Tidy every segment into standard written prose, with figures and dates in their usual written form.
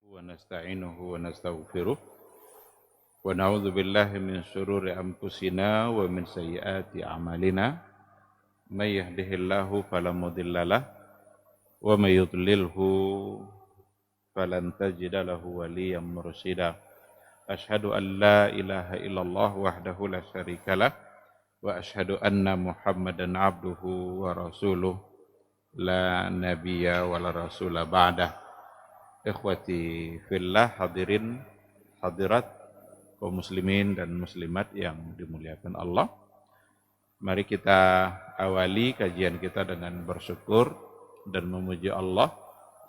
ونستعينه ونستغفره ونعوذ بالله من شرور أنفسنا ومن سيئات أعمالنا من يهده الله فلا مضل له ومن يضلله فلن تجد له وليا مرشدا أشهد أن لا إله إلا الله وحده لا شريك له وأشهد أن محمدا عبده ورسوله لا نبي ولا رسول بعده. Ikhwati fillah, hadirin hadirat kaum muslimin dan muslimat yang dimuliakan Allah. Mari kita awali kajian kita dengan bersyukur dan memuji Allah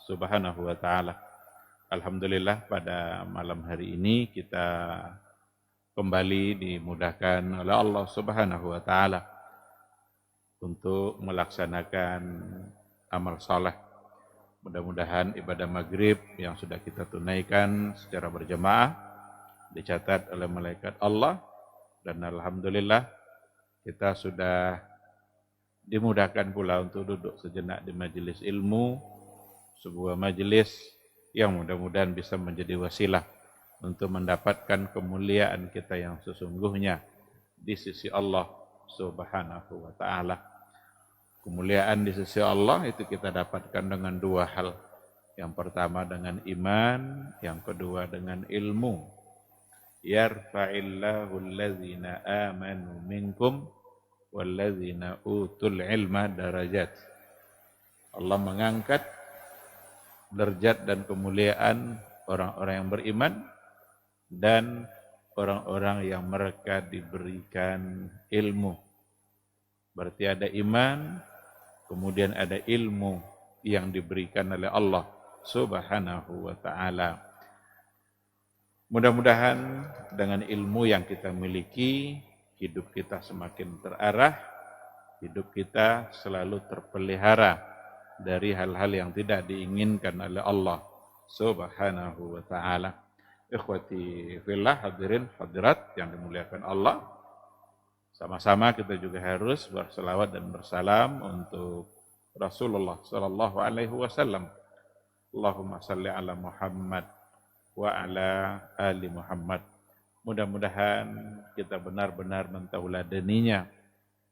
Subhanahu wa taala. Alhamdulillah pada malam hari ini kita kembali dimudahkan oleh Allah Subhanahu wa taala untuk melaksanakan amal saleh. Mudah-mudahan ibadah maghrib yang sudah kita tunaikan secara berjamaah dicatat oleh malaikat Allah, dan alhamdulillah kita sudah dimudahkan pula untuk duduk sejenak di majelis ilmu, sebuah majelis yang mudah-mudahan bisa menjadi wasilah untuk mendapatkan kemuliaan kita yang sesungguhnya di sisi Allah Subhanahu wa taala. Kemuliaan di sisi Allah itu kita dapatkan dengan dua hal. Yang pertama dengan iman, yang kedua dengan ilmu. Yarfa'illahu allazina amanu minkum wallazina utul ilma darajat. Allah mengangkat derajat dan kemuliaan orang-orang yang beriman dan orang-orang yang mereka diberikan ilmu. Berarti ada iman, kemudian ada ilmu yang diberikan oleh Allah Subhanahu wa ta'ala. Mudah-mudahan dengan ilmu yang kita miliki, hidup kita semakin terarah, hidup kita selalu terpelihara dari hal-hal yang tidak diinginkan oleh Allah Subhanahu wa ta'ala. Ikhwati fillah, hadirin hadirat yang dimuliakan Allah, sama-sama kita juga harus berselawat dan bersalam untuk Rasulullah sallallahu alaihi wasallam. Allahumma salli ala Muhammad wa ala ali Muhammad. Mudah-mudahan kita benar-benar mentauladaninya.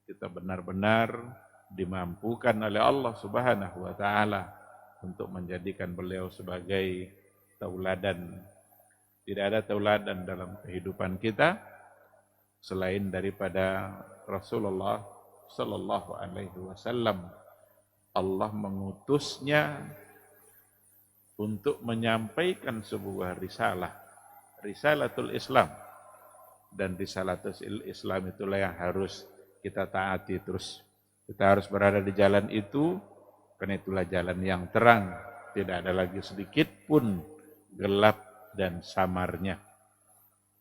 Kita benar-benar dimampukan oleh Allah Subhanahu wa taala untuk menjadikan beliau sebagai tauladan. Tidak ada tauladan dalam kehidupan kita selain daripada Rasulullah sallallahu alaihi wasallam. Allah mengutusnya untuk menyampaikan sebuah risalah, risalatul Islam. Dan risalatul Islam itulah yang harus kita taati terus. Kita harus berada di jalan itu, karena itulah jalan yang terang, tidak ada lagi sedikit pun gelap dan samarnya.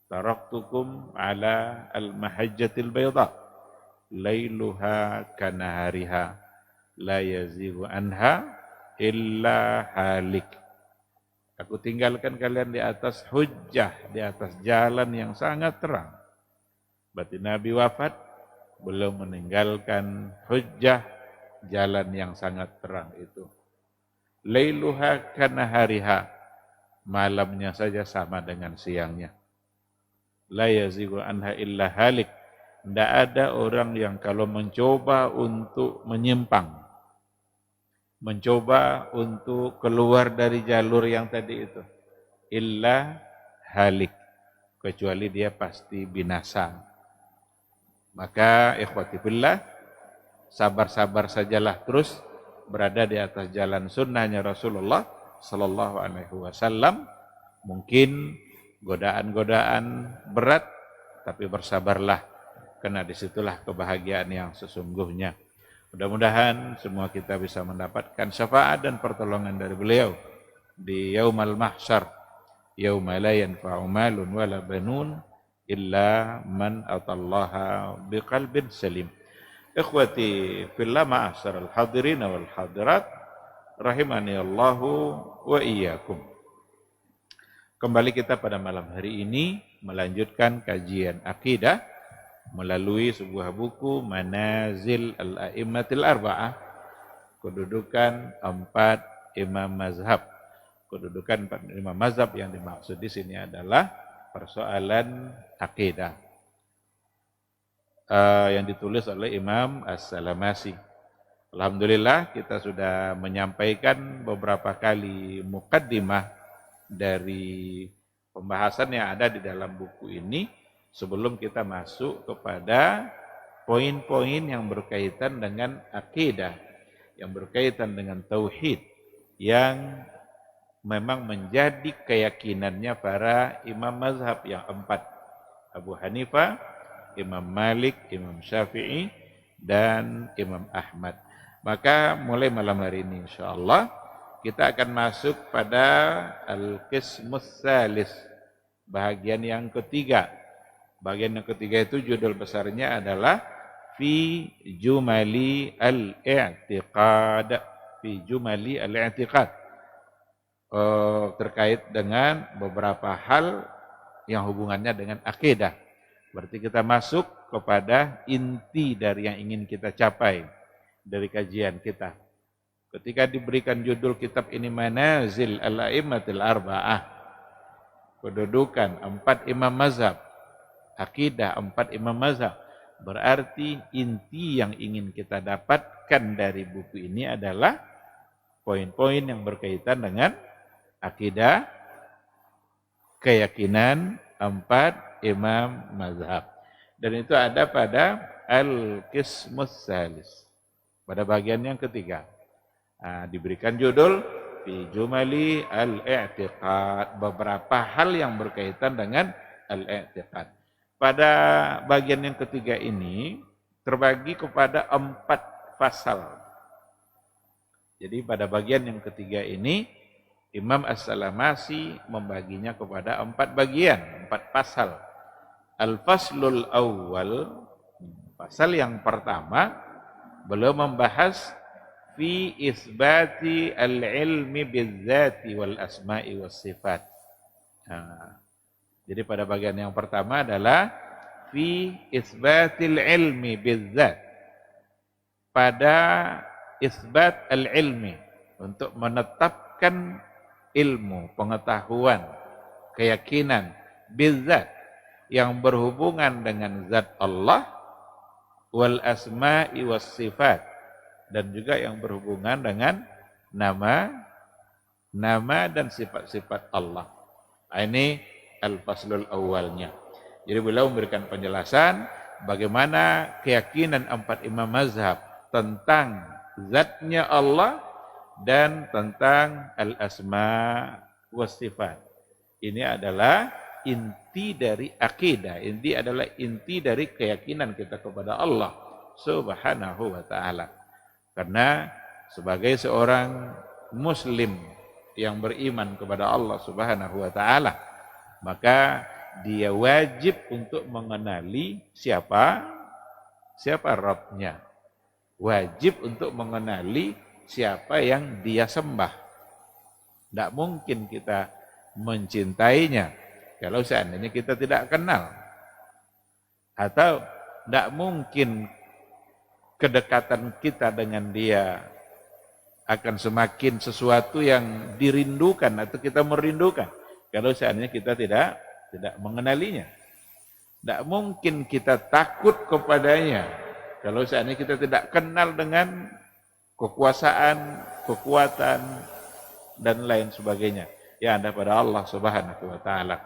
Taraktukum ala al-mahajjatil bayda lailuha kanahariha la yazighu anha illa halik. Aku tinggalkan kalian di atas hujjah, di atas jalan yang sangat terang. Berarti Nabi wafat belum meninggalkan hujjah, jalan yang sangat terang itu. Lailuha kanahariha, malamnya saja sama dengan siangnya. La yazighu anha illa halik. Tidak ada orang yang kalau mencoba untuk menyimpang, mencoba untuk keluar dari jalur yang tadi itu, illa halik, kecuali dia pasti binasa. Maka ikhwati fillah, sabar-sabar sajalah terus berada di atas jalan sunnahnya Rasulullah sallallahu alaihi wasallam. Mungkin godaan-godaan berat, tapi bersabarlah, karena disitulah kebahagiaan yang sesungguhnya. Mudah-mudahan semua kita bisa mendapatkan syafaat dan pertolongan dari beliau di yaumal mahsyar, yauma la yanfa'u malun wala banun illa man atallaha biqalbin salim. Ikhwati fillah, ma'asyaral hadirin wal hadirat rahimani Allahu wa iyyakum. Kembali kita pada malam hari ini melanjutkan kajian akidah melalui sebuah buku Manazil Al-A'immatil Arba'ah, kedudukan 4 imam mazhab. kedudukan imam mazhab yang dimaksud di sini adalah persoalan akidah yang ditulis oleh Imam As-Salamasi. Alhamdulillah kita sudah menyampaikan beberapa kali mukaddimah dari pembahasan yang ada di dalam buku ini sebelum kita masuk kepada poin-poin yang berkaitan dengan akidah, yang berkaitan dengan tauhid, yang memang menjadi keyakinannya para imam mazhab yang 4. Abu Hanifah, Imam Malik, Imam Syafi'i, dan Imam Ahmad. Maka mulai malam hari ini insyaallah kita akan masuk pada Al-Qismus Tsalis, bahagian yang ketiga. Bagian yang ketiga itu judul besarnya adalah Fi Jumali Al-I'tiqad. Fi Jumali Al-I'tiqad. Terkait dengan beberapa hal yang hubungannya dengan akidah. Berarti kita masuk kepada inti dari yang ingin kita capai dari kajian kita. Ketika diberikan judul kitab ini Manazil Al-A'immatil Arba'ah, kedudukan 4 imam mazhab, akidah 4 imam mazhab, berarti inti yang ingin kita dapatkan dari buku ini adalah poin-poin yang berkaitan dengan akidah, keyakinan 4 imam mazhab. Dan itu ada pada Al-Qismus Tsalis, pada bagian yang ketiga. Diberikan judul Fi Jumali Al-I'tiqad, beberapa hal yang berkaitan dengan Al-I'tiqad. Pada bagian yang ketiga ini terbagi kepada 4 pasal. Jadi pada bagian yang ketiga ini Imam As-Salamasi membaginya kepada 4 bagian, 4 pasal. Al-Faslul Awwal, pasal yang pertama, beliau membahas fi isbati al-ilmi bizzati wal asma'i was sifat. Jadi pada bagian yang pertama adalah fi isbatil ilmi bizzat, pada isbat al-ilmi, untuk menetapkan ilmu, pengetahuan, keyakinan bizzat yang berhubungan dengan zat Allah, wal asma'i was sifat, dan juga yang berhubungan dengan nama dan sifat-sifat Allah. Ini al-faslul awalnya. Jadi beliau memberikan penjelasan bagaimana keyakinan 4 imam mazhab tentang zatnya Allah dan tentang al-asma was sifat. Ini adalah inti dari akidah, ini adalah inti dari keyakinan kita kepada Allah Subhanahu wa ta'ala. Karena sebagai seorang muslim yang beriman kepada Allah Subhanahu wa ta'ala, maka dia wajib untuk mengenali siapa Rabb-nya. Wajib untuk mengenali siapa yang dia sembah. Tidak mungkin kita mencintainya kalau seandainya kita tidak kenal. Atau tidak mungkin kedekatan kita dengan dia akan semakin sesuatu yang dirindukan atau kita merindukan kalau seandainya kita tidak mengenalinya. Tidak mungkin kita takut kepadanya kalau seandainya kita tidak kenal dengan kekuasaan, kekuatan, dan lain sebagainya yang ada pada Allah Subhanahu wa ta'ala.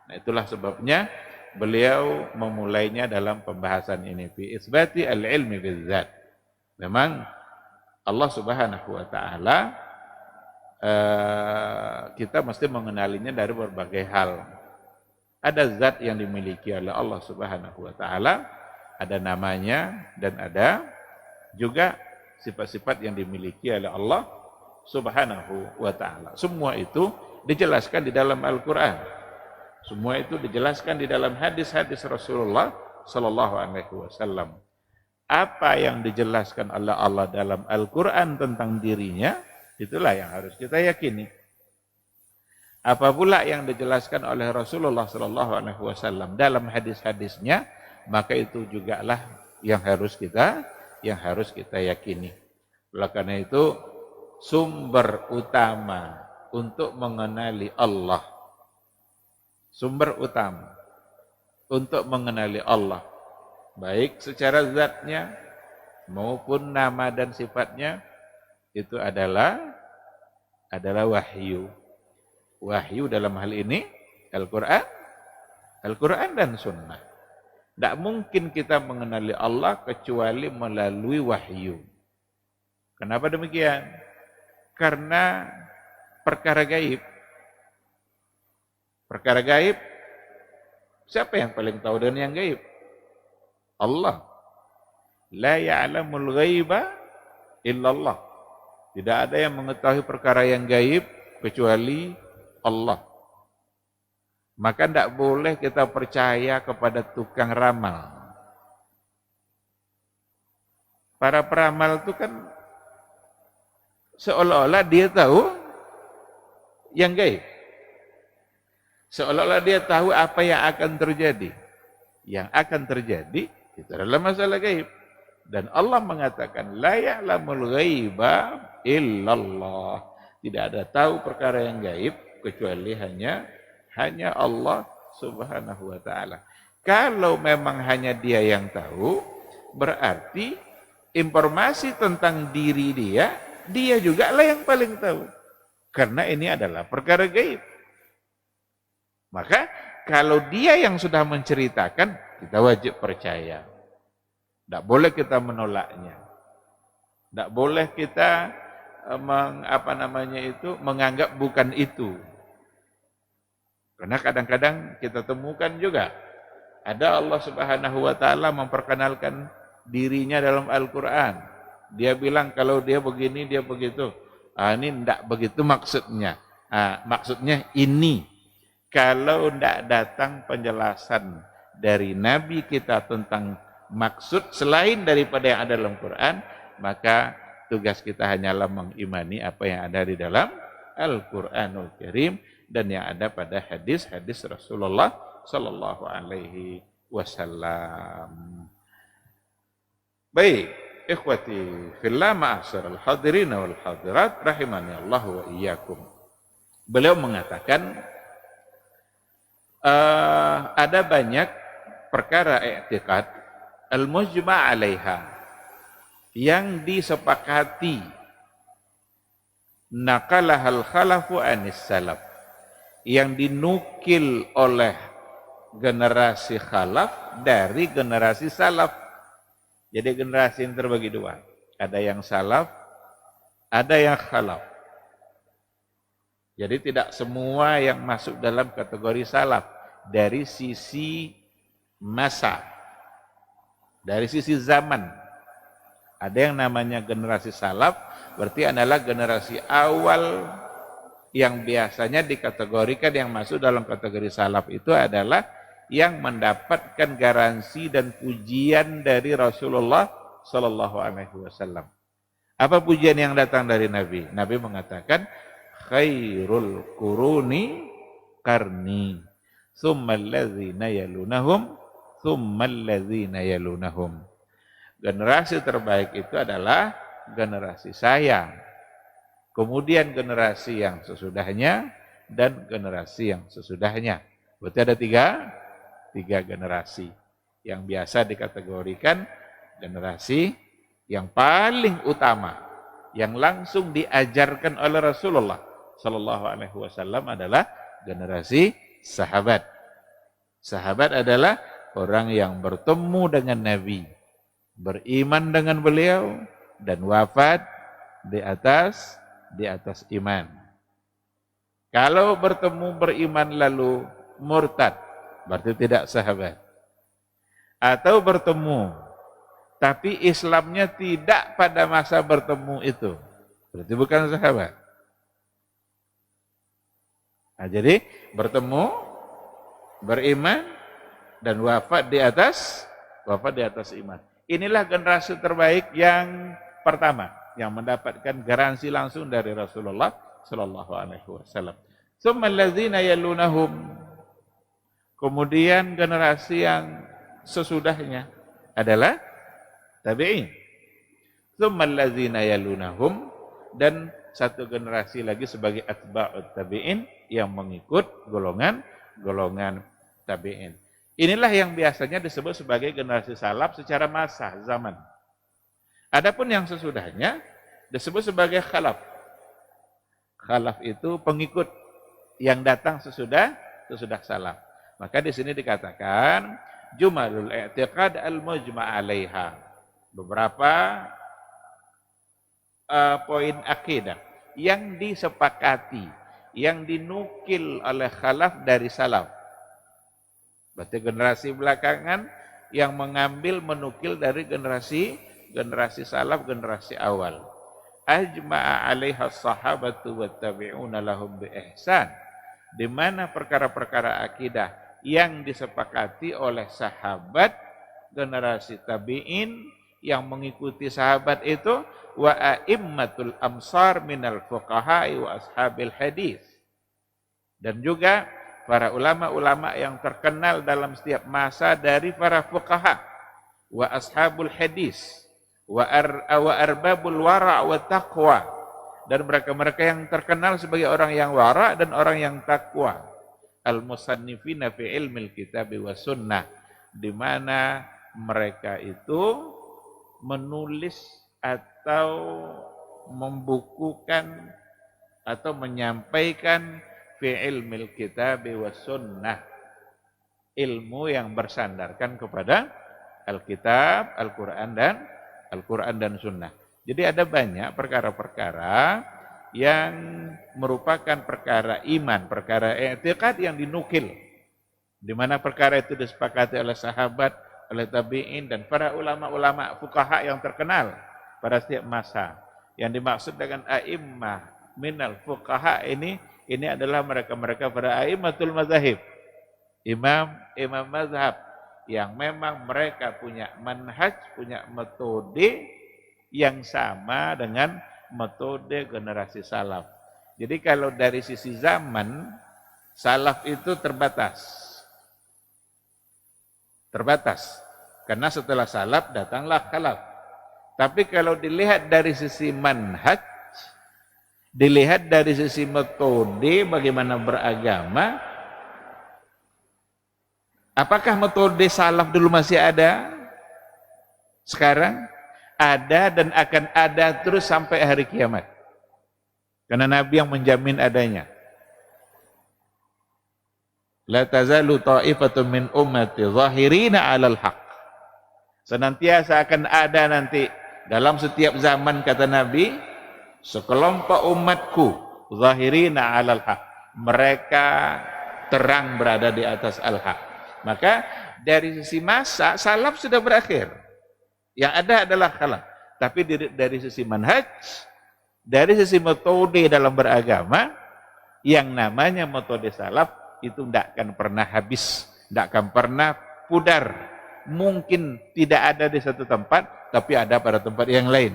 Nah, itulah sebabnya beliau memulainya dalam pembahasan ini fi isbati al-ilmi bizzat. Memang Allah Subhanahu wa ta'ala kita mesti mengenalinya dari berbagai hal. Ada zat yang dimiliki oleh Allah Subhanahu wa ta'ala, ada namanya, dan ada juga sifat-sifat yang dimiliki oleh Allah Subhanahu wa ta'ala. Semua itu dijelaskan di dalam Al-Quran. Semua itu dijelaskan di dalam hadis-hadis Rasulullah sallallahu alaihi wasallam. Apa yang dijelaskan oleh Allah dalam Al-Quran tentang dirinya, itulah yang harus kita yakini. Apa pula yang dijelaskan oleh Rasulullah sallallahu alaihi wasallam dalam hadis-hadisnya, maka itu jugalah yang harus kita yakini. Oleh karena itu, sumber utama untuk mengenali Allah. Sumber utama untuk mengenali Allah, baik secara zatnya maupun nama dan sifatnya, itu adalah wahyu. Wahyu dalam hal ini Al-Quran dan Sunnah. Tidak mungkin kita mengenali Allah kecuali melalui wahyu. Kenapa demikian? Karena perkara gaib, siapa yang paling tahu dengan yang gaib? Allah. La ya'lamul ghaiba illallah. Tidak ada yang mengetahui perkara yang gaib kecuali Allah. Maka tidak boleh kita percaya kepada tukang ramal. Para peramal itu kan seolah-olah dia tahu yang gaib. Seolah-olah dia tahu apa yang akan terjadi. Yang akan terjadi itu adalah masalah gaib. Dan Allah mengatakan, la ya'lamul ghaiba illallah. Tidak ada tahu perkara yang gaib kecuali hanya Allah Subhanahu wa ta'ala. Kalau memang hanya dia yang tahu, berarti informasi tentang diri dia juga lah yang paling tahu. Karena ini adalah perkara gaib. Maka kalau dia yang sudah menceritakan, kita wajib percaya. Tidak boleh kita menolaknya. Tidak boleh kita menganggap bukan itu. Karena kadang-kadang kita temukan juga ada Allah Subhanahu wa ta'ala memperkenalkan dirinya dalam Al-Quran. Dia bilang kalau dia begini, dia begitu. Ini tidak begitu maksudnya. Maksudnya ini. Kalau tidak datang penjelasan dari Nabi kita tentang maksud selain daripada yang ada dalam Quran, maka tugas kita hanyalah mengimani apa yang ada di dalam Al-Quranul Karim dan yang ada pada hadis-hadis Rasulullah Sallallahu Alaihi Wasallam. Baik, ikhwati fillah, ma'asyiral hadirin wal hadirat rahimani Allah wa iyyakum. Beliau mengatakan ada banyak perkara i'tiqad al-mujma' 'alaiha yang disepakati naqalahal khalafu anis salaf, yang dinukil oleh generasi khalaf dari generasi salaf. Jadi generasi yang terbagi dua, ada yang salaf, ada yang khalaf. Jadi tidak semua yang masuk dalam kategori salaf dari sisi masa, dari sisi zaman. Ada yang namanya generasi salaf, berarti adalah generasi awal yang biasanya dikategorikan yang masuk dalam kategori salaf itu adalah yang mendapatkan garansi dan pujian dari Rasulullah Sallallahu Alaihi Wasallam. Apa pujian yang datang dari Nabi? Nabi mengatakan, khairul quruni qarni, tsummal ladzina yalunahum, tsummal ladzina yalunahum. Generasi terbaik itu adalah generasi saya, kemudian generasi yang sesudahnya, dan generasi yang sesudahnya. Berarti ada tiga generasi yang biasa dikategorikan generasi yang paling utama, yang langsung diajarkan oleh Rasulullah Sallallahu Alaihi Wasallam adalah generasi sahabat. Sahabat adalah orang yang bertemu dengan Nabi, beriman dengan beliau, dan wafat di atas iman. Kalau bertemu beriman lalu murtad, berarti tidak sahabat. Atau bertemu tapi Islamnya tidak pada masa bertemu itu, berarti bukan sahabat. Nah, jadi bertemu, beriman, dan wafat di atas iman. Inilah generasi terbaik yang pertama, yang mendapatkan garansi langsung dari Rasulullah Sallallahu Alaihi Wasallam. Tsummal ladzina yalunahum, kemudian generasi yang sesudahnya adalah tabi'in. Tsummal ladzina yalunahum, dan satu generasi lagi sebagai atba'ut tabi'in yang mengikut golongan tabi'in. Inilah yang biasanya disebut sebagai generasi salaf secara masa zaman. Adapun yang sesudahnya disebut sebagai khalaf. Khalaf itu pengikut yang datang sesudah salaf. Maka di sini dikatakan jumalul i'tiqad al-mujma' 'alaiha. Beberapa poin akidah yang disepakati, yang dinukil oleh khalaf dari salaf. Berarti generasi belakangan yang menukil dari generasi salaf, generasi awal. Ajma'a 'alaiha as-sahabatu wattabi'una lahum bi ihsan. Di mana perkara-perkara akidah yang disepakati oleh sahabat, generasi tabi'in yang mengikuti sahabat itu, wa a'immatul amsar minal fuqaha'i wa ashabil hadis. Dan juga para ulama-ulama yang terkenal dalam setiap masa dari para fuqaha wa ashabul hadis wa arbabul wara' wa taqwa, dan mereka-mereka yang terkenal sebagai orang yang wara dan orang yang takwa. Al-musannifina fi ilmil kitabi wa sunnah, di mana mereka itu menulis atau membukukan atau menyampaikan fi ilmil kitabi wa sunnah, ilmu yang bersandarkan kepada Alkitab, Al-Quran dan Sunnah. Jadi ada banyak perkara-perkara yang merupakan perkara iman, perkara i'tiqad yang dinukil, di mana perkara itu disepakati oleh sahabat, oleh tabi'in, dan para ulama-ulama fuqaha yang terkenal pada setiap masa. Yang dimaksud dengan a'immah minal fuqaha ini adalah mereka-mereka para a'immatul mazahib, imam mazhab, yang memang mereka punya manhaj, punya metode yang sama dengan metode generasi salaf. Jadi kalau dari sisi zaman, salaf itu terbatas. Karena setelah salaf datanglah khalaf. Tapi kalau dilihat dari sisi manhaj, dilihat dari sisi metode bagaimana beragama, apakah metode salaf dulu masih ada? Sekarang ada dan akan ada terus sampai hari kiamat. Karena Nabi yang menjamin adanya. La tazalu ta'ifatun min ummati zahirina 'alal haq. Senantiasa akan ada nanti dalam setiap zaman, kata Nabi, sekelompok umatku zahirina 'alal haq. Mereka terang berada di atas al-haq. Maka dari sisi masa salaf sudah berakhir. Yang ada adalah khalaf. Tapi dari sisi manhaj, dari sisi metode dalam beragama, yang namanya metode salaf itu tidak akan pernah habis, tidak akan pernah pudar. Mungkin tidak ada di satu tempat, tapi ada pada tempat yang lain.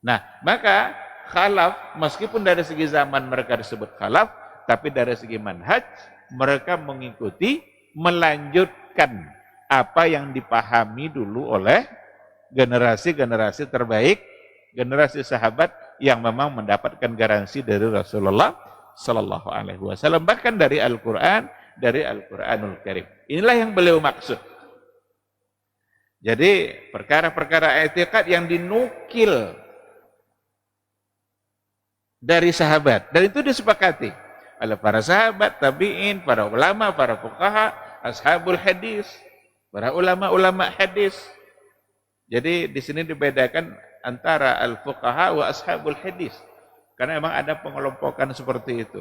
Nah, maka khalaf, meskipun dari segi zaman mereka disebut khalaf, tapi dari segi manhaj, mereka mengikuti, melanjutkan apa yang dipahami dulu oleh generasi-generasi terbaik, generasi sahabat yang memang mendapatkan garansi dari Rasulullah Sallallahu Alaihi Wasallam, bahkan dari Al-Quran, dari Al-Quranul Karim. Inilah yang beliau maksud. Jadi perkara-perkara i'tiqad yang dinukil dari sahabat, dan itu disepakati oleh para sahabat, tabi'in, para ulama, para fuqaha, ashabul hadis, para ulama-ulama hadis. Jadi di sini dibedakan antara al-fuqaha wa ashabul hadis. Karena memang ada pengelompokan seperti itu.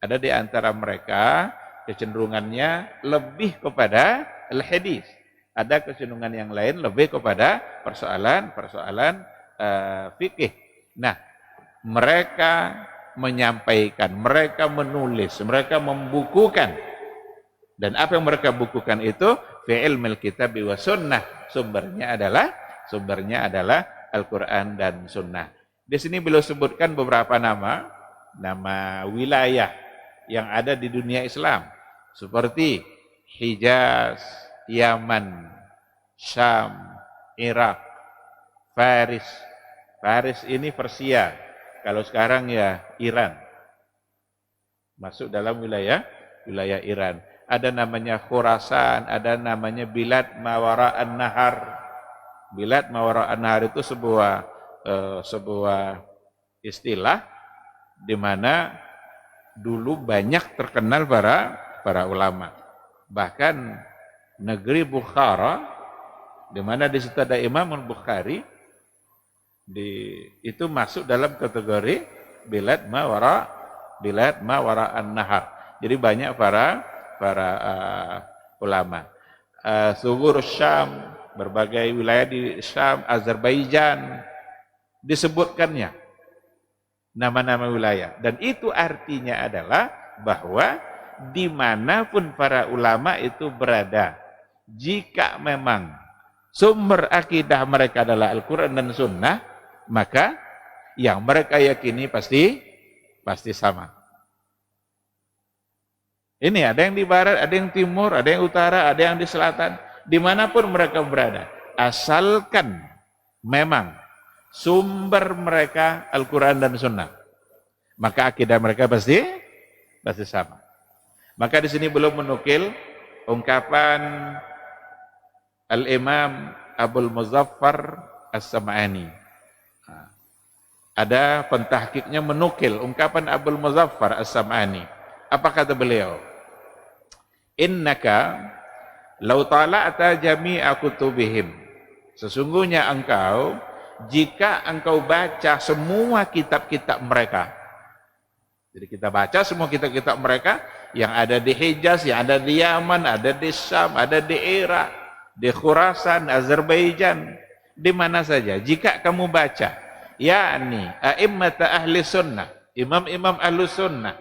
Ada di antara mereka kecenderungannya lebih kepada al-hadis. Ada kecenderungan yang lain lebih kepada persoalan fikih. Nah, mereka menyampaikan, mereka menulis, mereka membukukan. Dan apa yang mereka bukukan itu fi ilmil kitabi wa sunnah. Sumbernya adalah Al-Quran dan Sunnah. Di sini beliau sebutkan beberapa nama wilayah yang ada di dunia Islam, seperti Hijaz, Yaman, Syam, Irak, Faris, Faris ini Persia. Kalau sekarang ya Iran. Masuk dalam wilayah Iran. Ada namanya Khurasan, ada namanya Bilad Mawara'an Nahar. Bilad Mawara'an Nahar itu sebuah istilah di mana dulu banyak terkenal para ulama. Bahkan negeri Bukhara, di mana di situ ada Imam Al-Bukhari, itu masuk dalam kategori Bilad Mawara'an Nahar. Jadi banyak para ulama. Sugur Syam, berbagai wilayah di Syam, Azerbaijan, disebutkannya nama-nama wilayah. Dan itu artinya adalah bahwa dimanapun para ulama itu berada, jika memang sumber akidah mereka adalah Al-Quran dan Sunnah, maka yang mereka yakini pasti sama. Ini ada yang di barat, ada yang timur, ada yang utara, ada yang di selatan. Dimanapun mereka berada, asalkan memang sumber mereka Al-Quran dan Sunnah, maka akidah mereka pasti sama. Maka di sini belum menukil ungkapan Al-Imam Abul Muzaffar As-Sam'ani. Ada pentahkiknya menukil ungkapan Abul Muzaffar As-Sam'ani. Apa kata beliau? Innaka law tala'ta jami'a kutubihim. Sesungguhnya engkau, jika engkau baca semua kitab-kitab mereka. Jadi kita baca semua kitab-kitab mereka yang ada di Hijaz, yang ada di Yaman, ada di Syam, ada di Irak, di Khurasan, Azerbaijan, di mana saja. Jika kamu baca, yakni a'immata ahli sunnah, imam-imam ahli sunnah,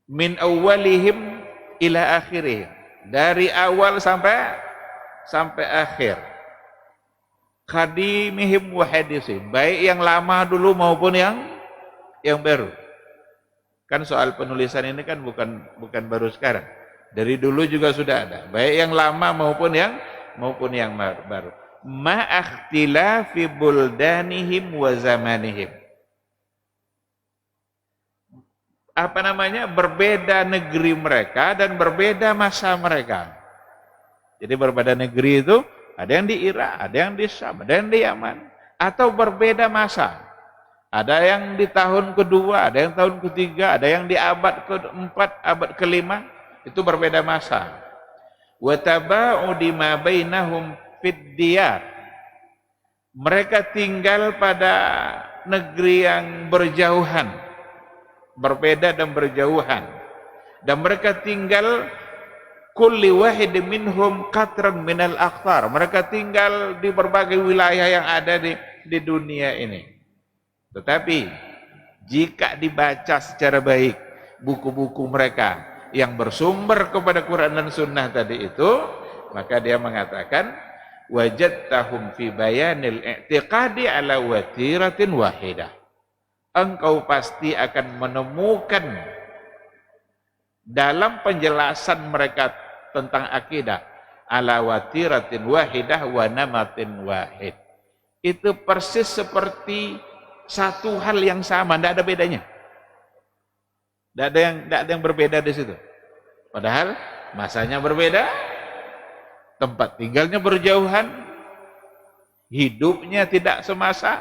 min awalihim ila akhirihim, dari awal sampai akhir, khadimihim wa hadisihim, baik yang lama dulu maupun yang baru. Kan soal penulisan ini kan bukan baru sekarang, dari dulu juga sudah ada, baik yang lama maupun yang baru. Ma'akhtilafi buldanihim wa zamanihim. Berbeda negeri mereka dan berbeda masa mereka. Jadi berbeda negeri itu ada yang di Irak, ada yang di Syam, ada yang di Yaman, atau berbeda masa. Ada yang di tahun kedua, ada yang tahun ketiga, ada yang di abad keempat, abad kelima, itu berbeda masa. Wa taba'udi ma bainahum fid diyar. Mereka tinggal pada negeri yang berjauhan, berbeda dan berjauhan, dan mereka tinggal kulli wahid minhum qatran minal aqtar. Mereka tinggal di berbagai wilayah yang ada di dunia ini. Tetapi jika dibaca secara baik buku-buku mereka yang bersumber kepada Quran dan Sunnah tadi itu, maka dia mengatakan wajadtahum fi bayanil i'tiqadi ala watiratin wahidah. Engkau pasti akan menemukan dalam penjelasan mereka tentang akidah ala watiratin wahidah wa namatin wahid. Itu persis seperti satu hal yang sama, tidak ada bedanya. Tidak ada yang berbeda di situ. Padahal masanya berbeda, tempat tinggalnya berjauhan, hidupnya tidak semasa.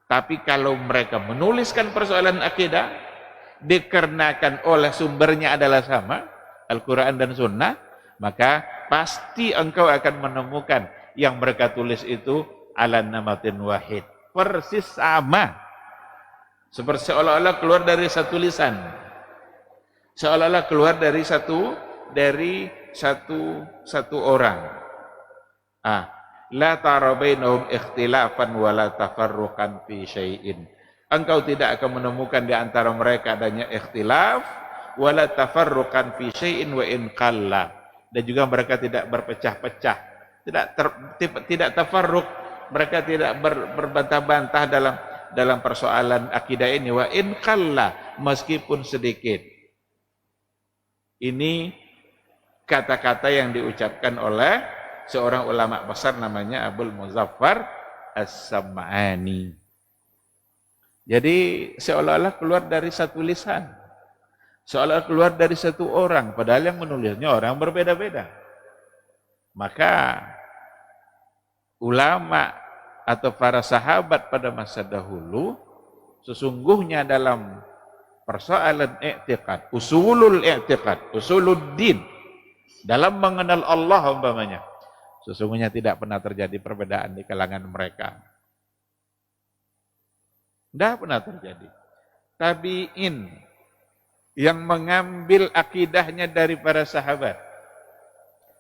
Tapi kalau mereka menuliskan persoalan akidah, dikarenakan oleh sumbernya adalah sama, Al-Quran dan Sunnah, maka pasti engkau akan menemukan yang mereka tulis itu ala namatin wahid, persis sama, seperti seolah-olah keluar dari satu lisan, seolah-olah keluar dari satu orang. La tara bainahum ikhtilafan wa la tafarruqan fi syai'in. Engkau tidak akan menemukan di antara mereka adanya ikhtilaf wa la tafarruqan fi syai'in wa in qalla. Dan juga mereka tidak berpecah-pecah, tidak tafarruq, mereka tidak berbantah-bantah dalam persoalan akidah ini, wa in qalla, meskipun sedikit. Ini kata-kata yang diucapkan oleh seorang ulama besar namanya Abul Muzaffar As-Sam'ani. Jadi seolah-olah keluar dari satu lisan, seolah keluar dari satu orang, padahal yang menulisnya orang berbeda-beda. Maka ulama atau para sahabat pada masa dahulu sesungguhnya dalam persoalan i'tiqad, usulul i'tiqad, usuluddin, dalam mengenal Allah umpamanya, sesungguhnya tidak pernah terjadi perbedaan di kalangan mereka. Tidak pernah terjadi. Tabi'in yang mengambil akidahnya dari para sahabat,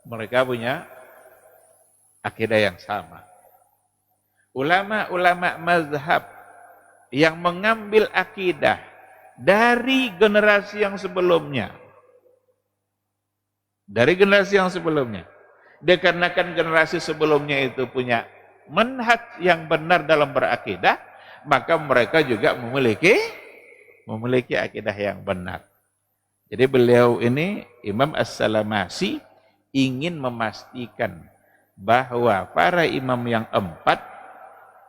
mereka punya akidah yang sama. Ulama-ulama mazhab yang mengambil akidah dari generasi yang sebelumnya, dikarenakan generasi sebelumnya itu punya manhaj yang benar dalam berakidah, maka mereka juga memiliki akidah yang benar. Jadi beliau ini, Imam As-Salamasi, ingin memastikan bahwa para imam yang empat,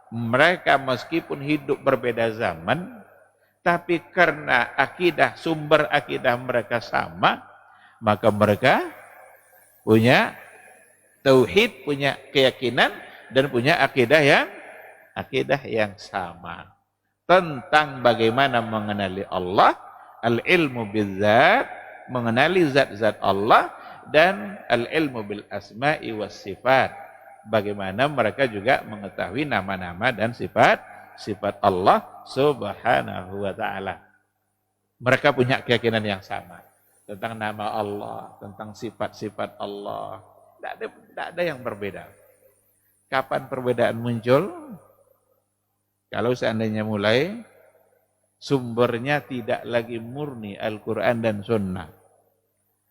mereka meskipun hidup berbeda zaman, tapi karena akidah, sumber akidah mereka sama, maka mereka punya tauhid, punya keyakinan, dan punya akidah yang sama tentang bagaimana mengenali Allah, al-ilmu bizzat, mengenali zat-zat Allah, dan al-ilmu bil asma'i was sifat, bagaimana mereka juga mengetahui nama-nama dan sifat Allah subhanahu wa ta'ala. Mereka punya keyakinan yang sama tentang nama Allah, tentang sifat-sifat Allah. Tidak ada yang berbeda. Kapan perbedaan muncul? Kalau seandainya mulai sumbernya tidak lagi murni Al-Quran dan Sunnah.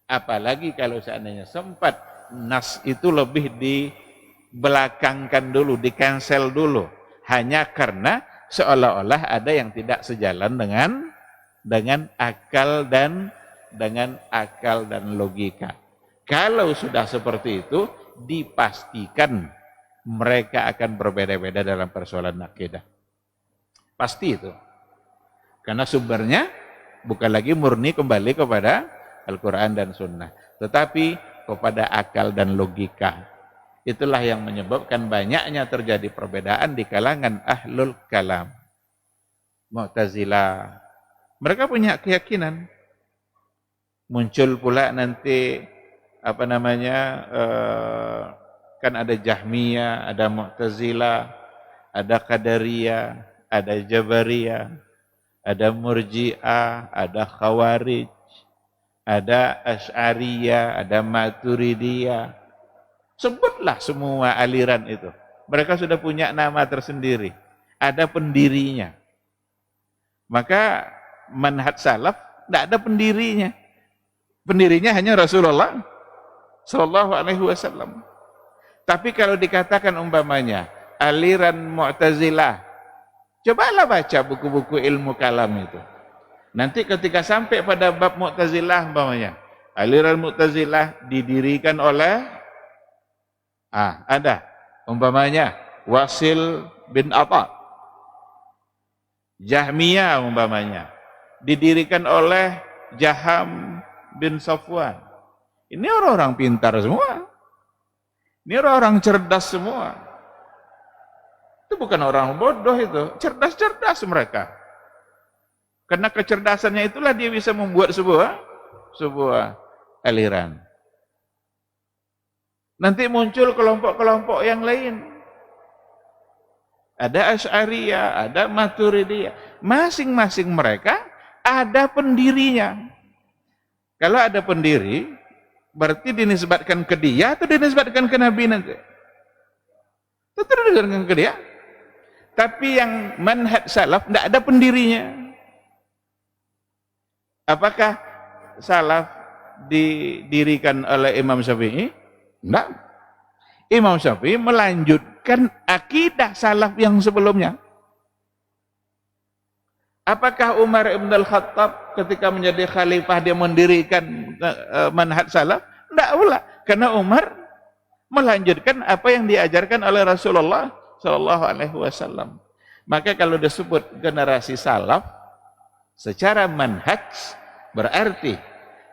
Apalagi kalau seandainya sempat nas itu lebih dibelakangkan dulu, di-cancel dulu. Hanya karena seolah-olah ada yang tidak sejalan dengan akal dan logika. Kalau sudah seperti itu, dipastikan mereka akan berbeda-beda dalam persoalan akidah. Pasti itu. Karena sumbernya bukan lagi murni kembali kepada Al-Quran dan Sunnah, tetapi kepada akal dan logika. Itulah yang menyebabkan banyaknya terjadi perbedaan di kalangan ahlul kalam. Mu'tazilah, mereka punya keyakinan. Muncul pula nanti kan ada Jahmiyah, ada Mu'tazilah, ada Qadariyah, ada Jabariyah, ada Murji'ah, ada Khawarij, ada Asy'ariyah, ada Maturidiyah. Sebutlah semua aliran itu. Mereka sudah punya nama tersendiri, ada pendirinya. Maka manhaj salaf tidak ada pendirinya. Pendirinya hanya Rasulullah sallallahu alaihi wasallam. Tapi kalau dikatakan umpamanya aliran Mu'tazilah, cobalah baca buku-buku ilmu kalam itu. Nanti ketika sampai pada bab Mu'tazilah umpamanya, aliran Mu'tazilah didirikan oleh ada umpamanya Wasil bin Atha. Jahmiyah umpamanya didirikan oleh Jaham bin Safwan. Ini orang-orang pintar semua. Ini orang-orang cerdas semua. Itu bukan orang bodoh itu, cerdas-cerdas mereka. Karena kecerdasannya itulah dia bisa membuat sebuah aliran. Nanti muncul kelompok-kelompok yang lain. Ada Asy'ariyah, ada Maturidiyah. Masing-masing mereka ada pendirinya. Kalau ada pendiri, berarti dinisbatkan ke dia atau dinisbatkan ke Nabi nanti? Tentu dinisbatkan ke dia. Tapi yang manhaj salaf tidak ada pendirinya. Apakah salaf didirikan oleh Imam Syafi'i? Tidak. Imam Syafi'i melanjutkan akidah salaf yang sebelumnya. Apakah Umar ibn al-Khattab ketika menjadi khalifah dia mendirikan manhaj salaf? Tidak pula. Karena Umar melanjutkan apa yang diajarkan oleh Rasulullah Shallallahu Alaihi Wasallam. Maka kalau disebut generasi salaf, secara manhaj berarti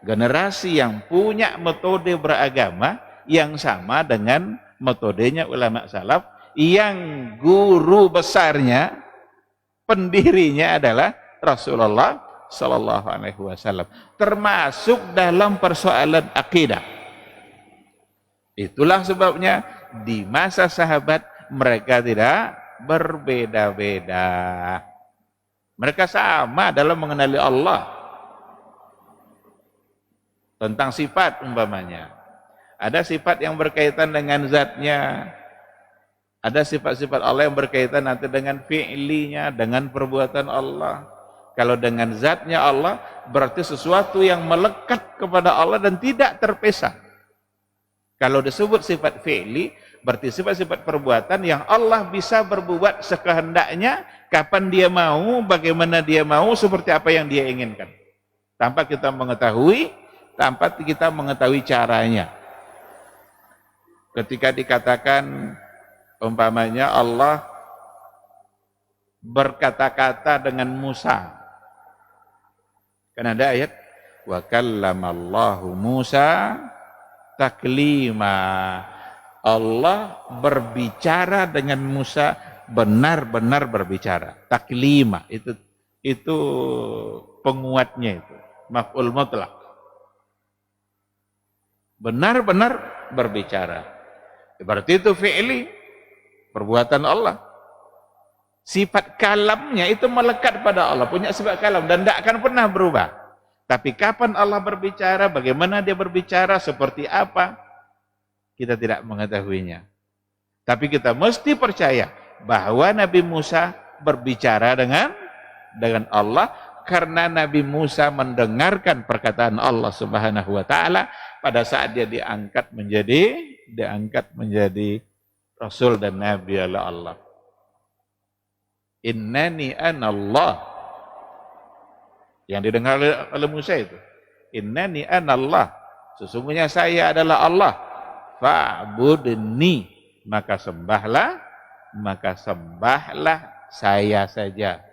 generasi yang punya metode beragama yang sama dengan metodenya ulama salaf, yang guru besarnya, pendirinya adalah Rasulullah Shallallahu Alaihi Wasallam, termasuk dalam persoalan akidah. Itulah sebabnya di masa sahabat mereka tidak berbeda-beda. Mereka sama dalam mengenali Allah. Tentang sifat umpamanya. Ada sifat yang berkaitan dengan zatnya. Ada sifat-sifat Allah yang berkaitan nanti dengan fi'linya, dengan perbuatan Allah. Kalau dengan zatnya Allah, berarti sesuatu yang melekat kepada Allah dan tidak terpisah. Kalau disebut sifat fi'li, berarti sifat-sifat perbuatan yang Allah bisa berbuat sekehendaknya, kapan dia mau, bagaimana dia mau, seperti apa yang dia inginkan. Tanpa kita mengetahui caranya. Ketika dikatakan, umpamanya Allah berkata-kata dengan Musa. Kan ada ayat, wa kallamallahu Musa taklima. Allah berbicara dengan Musa, benar-benar berbicara. Taklima itu penguatnya, itu maf'ul mutlaq. Benar-benar berbicara. Berarti itu fi'li, perbuatan Allah. Sifat kalamnya itu melekat pada Allah, punya sifat kalam dan tidak akan pernah berubah. Tapi kapan Allah berbicara, bagaimana dia berbicara, seperti apa, kita tidak mengetahuinya. Tapi kita mesti percaya bahwa Nabi Musa berbicara dengan Allah, karena Nabi Musa mendengarkan perkataan Allah Subhanahu wa taala pada saat dia diangkat menjadi rasul dan nabi oleh Allah. Innani anallah. Yang didengar oleh Musa itu, innani anallah, sesungguhnya saya adalah Allah, fa'budni, maka sembahlah saya saja,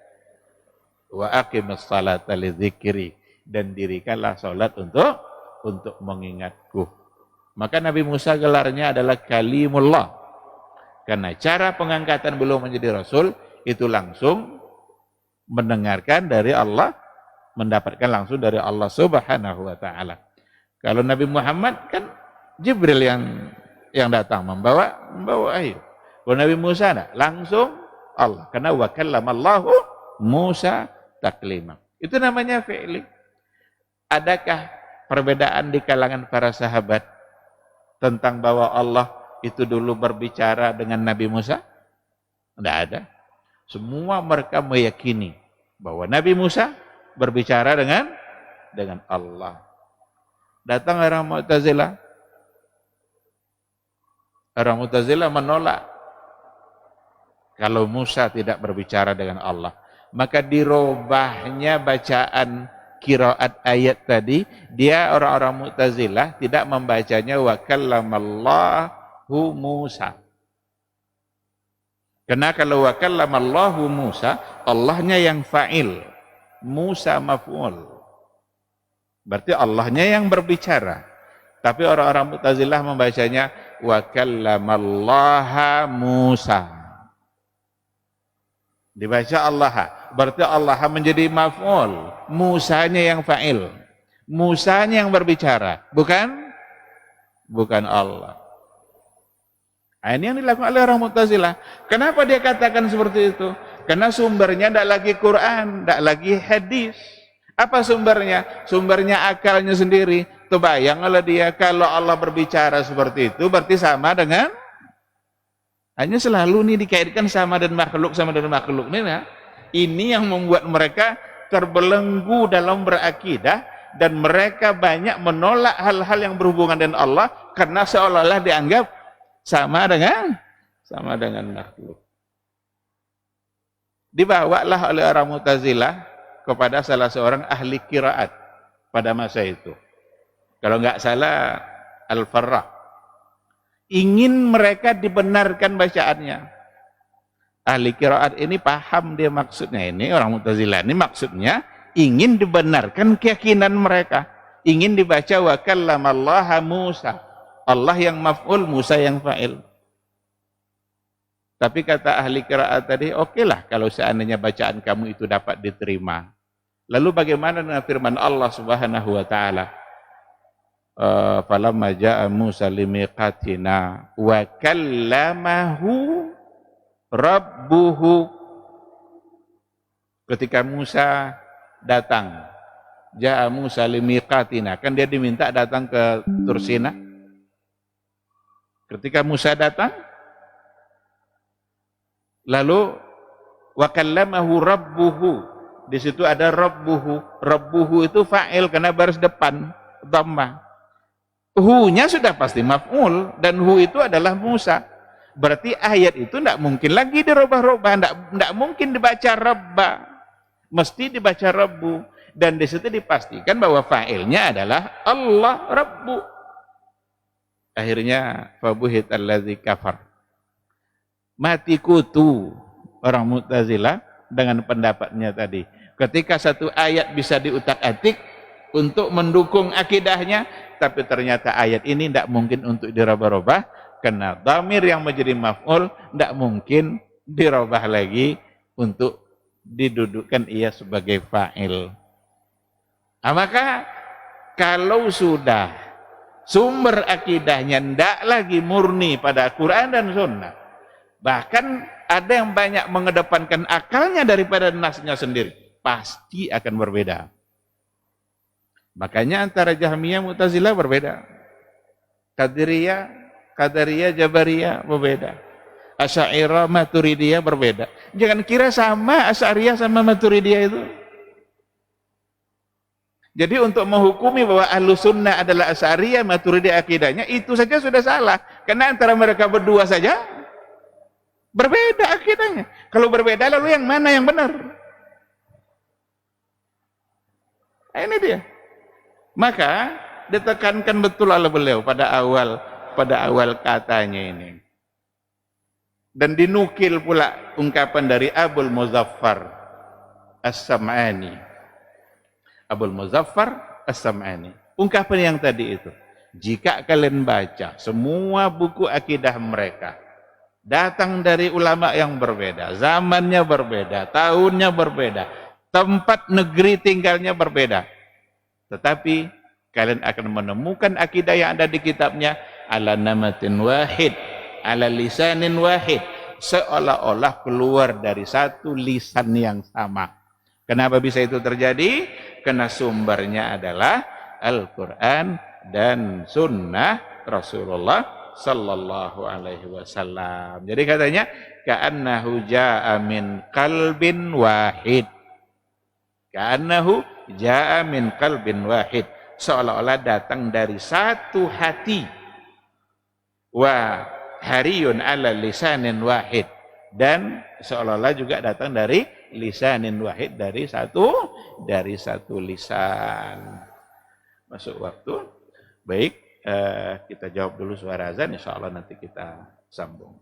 wa aqimus salata lidzikri, dan dirikanlah salat untuk mengingatku. Maka Nabi Musa gelarnya adalah kalimullah, karena cara pengangkatan belum menjadi rasul itu langsung mendengarkan dari Allah, mendapatkan langsung dari Allah Subhanahu wa taala. Kalau Nabi Muhammad kan Jibril yang datang membawa wahyu. Kalau Nabi Musa langsung Allah, karena wa kallamallahu Musa taklima. Itu namanya fi'li. Adakah perbedaan di kalangan para sahabat tentang bahwa Allah itu dulu berbicara dengan Nabi Musa? Tidak ada. Semua mereka meyakini bahwa Nabi Musa berbicara dengan Allah. Datang orang Mu'tazilah. Orang Mu'tazilah menolak kalau Musa tidak berbicara dengan Allah. Maka dirubahnya bacaan qiraat ayat tadi. Dia orang-orang Mu'tazilah tidak membacanya wa kallamallahu Musa. Karena kalau wa kallamallahu Musa, Allahnya yang fa'il, Musa maf'ul. Berarti Allahnya yang berbicara. Tapi orang-orang Mu'tazilah membacanya wa kallamallaha Musa. Dibaca Allah, berarti Allah menjadi maf'ul, Musanya yang fa'il. Musanya yang berbicara, bukan Allah. Ini yang dilakukan oleh orang Mu'tazilah. Kenapa dia katakan seperti itu? Karena sumbernya tidak lagi Quran, tidak lagi hadis. Apa sumbernya? Sumbernya akalnya sendiri. Terbayang oleh dia, kalau Allah berbicara seperti itu, berarti sama dengan, hanya selalu nih dikaitkan sama dan makhluk. Ini yang membuat mereka terbelenggu dalam berakidah, dan mereka banyak menolak hal-hal yang berhubungan dengan Allah, karena seolah-olah dianggap sama dengan makhluk. Dibawalah oleh orang Mu'tazilah kepada salah seorang ahli qiraat pada masa itu. Kalau nggak salah Al-Farra. Ingin mereka dibenarkan bacaannya. Ahli qiraat ini paham dia maksudnya, ini orang Mu'tazilah ini maksudnya ingin dibenarkan keyakinan mereka, ingin dibaca wa kallamallaha Musa, Allah yang maf'ul, Musa yang fa'il. Tapi kata ahli qiraat tadi, oke lah kalau seandainya bacaan kamu itu dapat diterima. Lalu bagaimana dengan firman Allah Subhanahu wa taala? Falamma ja'a Musa limiqatina wa kallamahu rabbuhu. Ketika Musa datang, ja'a Musa limiqatina, kan dia diminta datang ke Tursina. Ketika Musa datang, lalu wa kallamahu rabbuhu, di situ ada rabbuhu. Rabbuhu itu fa'il karena baris depan dhammah. Hu-nya sudah pasti maf'ul dan hu itu adalah Musa. Berarti ayat itu tidak mungkin lagi dirubah-rubah, tidak mungkin dibaca rabba, mesti dibaca rabbu. Dan di situ dipastikan bahwa fa'ilnya adalah Allah Rabbu. Akhirnya fabuhit allazi kafar. Mati kutu orang Mu'tazilah dengan pendapatnya tadi. Ketika satu ayat bisa diutak-atik untuk mendukung akidahnya, tapi ternyata ayat ini tidak mungkin untuk dirubah-rubah karena dhamir yang menjadi maf'ul tidak mungkin dirubah lagi untuk didudukkan ia sebagai fa'il. Nah, maka kalau sudah sumber akidahnya tidak lagi murni pada Quran dan Sunnah, bahkan ada yang banyak mengedepankan akalnya daripada nasnya sendiri, pasti akan berbeda. Makanya antara Jahmiyah Mu'tazilah berbeda, Qadariyah Jabariyah berbeda, Asy'ariyah Maturidiyah berbeda. Jangan kira sama Asy'ariyah sama Maturidiyah itu. Jadi untuk menghukumi bahwa Ahlus Sunnah adalah Asy'ariyah Maturidiyah akidahnya, itu saja sudah salah, karena antara mereka berdua saja berbeda akidahnya. Kalau berbeda, lalu yang mana yang benar? Nah, ini dia. Maka ditekankan betul oleh beliau pada awal katanya ini. Dan dinukil pula ungkapan dari Abul Muzaffar As-Sam'ani. Abul Muzaffar As-Sam'ani. Ungkapan yang tadi itu. Jika kalian baca semua buku akidah mereka, datang dari ulama yang berbeda, zamannya berbeda, tahunnya berbeda, tempat negeri tinggalnya berbeda, tetapi kalian akan menemukan akidah yang ada di kitabnya ala namatin wahid, ala lisanin wahid, seolah-olah keluar dari satu lisan yang sama. Kenapa bisa itu terjadi? Karena sumbernya adalah Al-Quran dan Sunnah Rasulullah Sallallahu Alaihi Wasallam. Jadi katanya, ka'annahu ja'a min qalbin wahid. Ka'annahu ja'a min qalbin wahid. Seolah-olah datang dari satu hati. Wa hariyun ala lisanin wahid. Dan seolah-olah juga datang dari lisanin wahid, dari satu lisan. Masuk waktu. Baik, kita jawab dulu suara azan, insyaallah nanti kita sambung.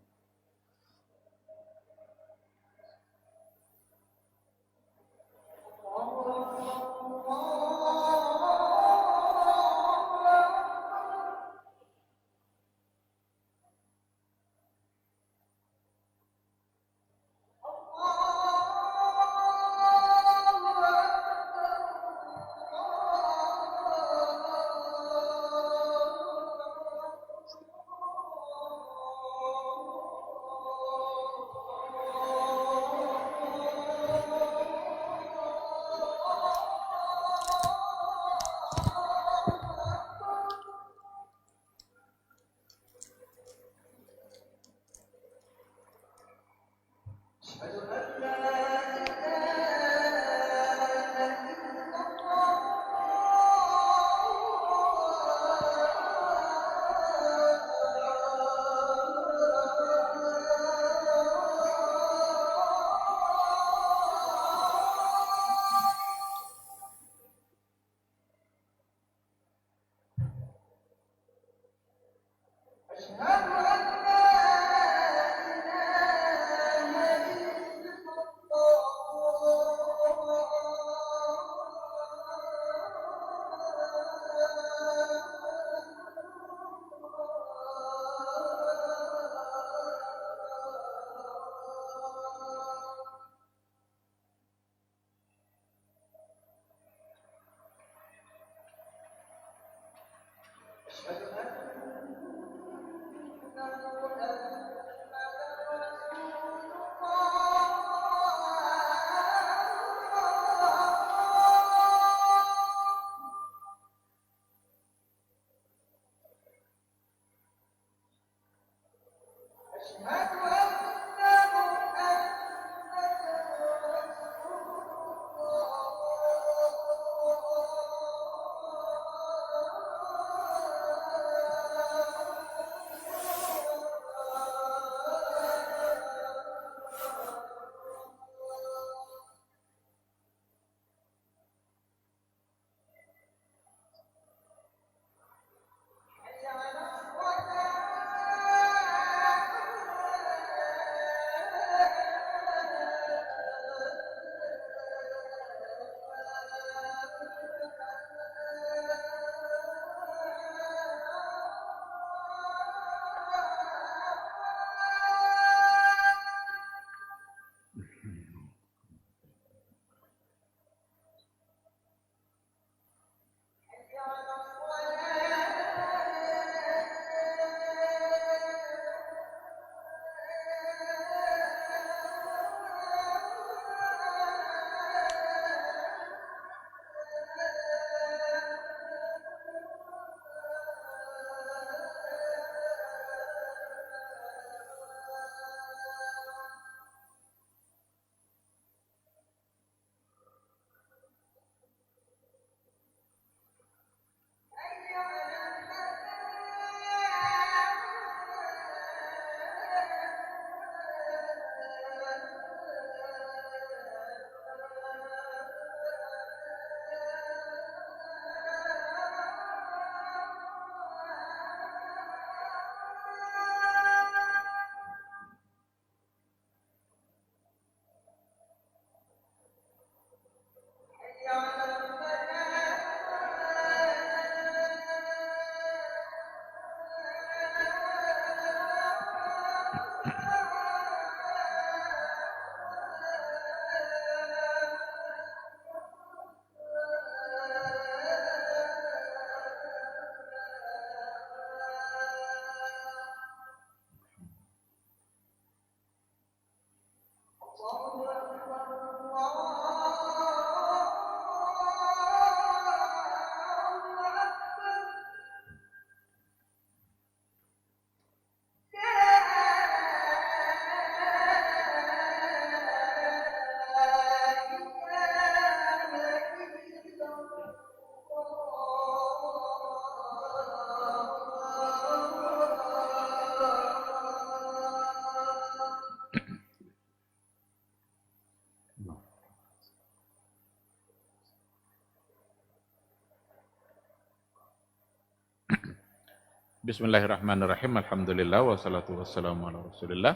Bismillahirrahmanirrahim. Alhamdulillah wassalatu wassalamu ala Rasulillah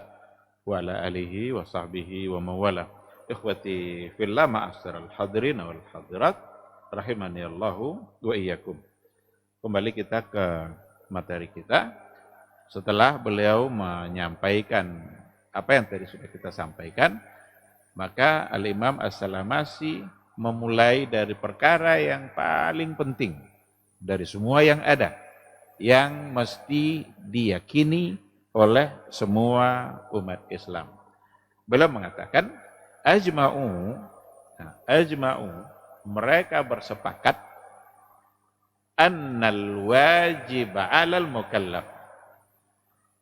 wa ala alihi wa sahbihi wa mawala. Ikhwati fillah, ma'asyiral hadirin wal hadirat, rahimani Allahu wa iyyakum. Kembali kita ke materi kita setelah beliau menyampaikan apa yang tadi sudah kita sampaikan, maka Al-Imam As-Salamasi memulai dari perkara yang paling penting dari semua yang ada, yang mesti diyakini oleh semua umat Islam. Beliau mengatakan, ajma'u, mereka bersepakat, annal wajib 'alal mukallaf,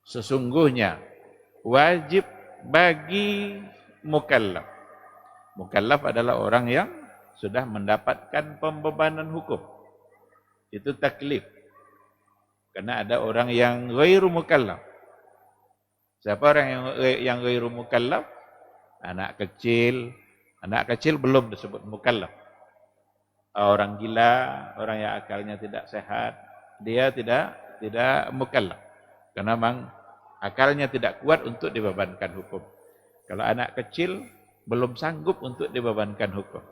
sesungguhnya wajib bagi mukallaf. Mukallaf adalah orang yang sudah mendapatkan pembebanan hukum. Itu taklif. Karena ada orang yang ghairu mukallaf. Siapa orang yang ghairu mukallaf? Anak kecil. Anak kecil belum disebut mukallaf. Orang gila, orang yang akalnya tidak sehat, dia tidak mukallaf. Karena memang akalnya tidak kuat untuk dibebankan hukum. Kalau anak kecil belum sanggup untuk dibebankan hukum.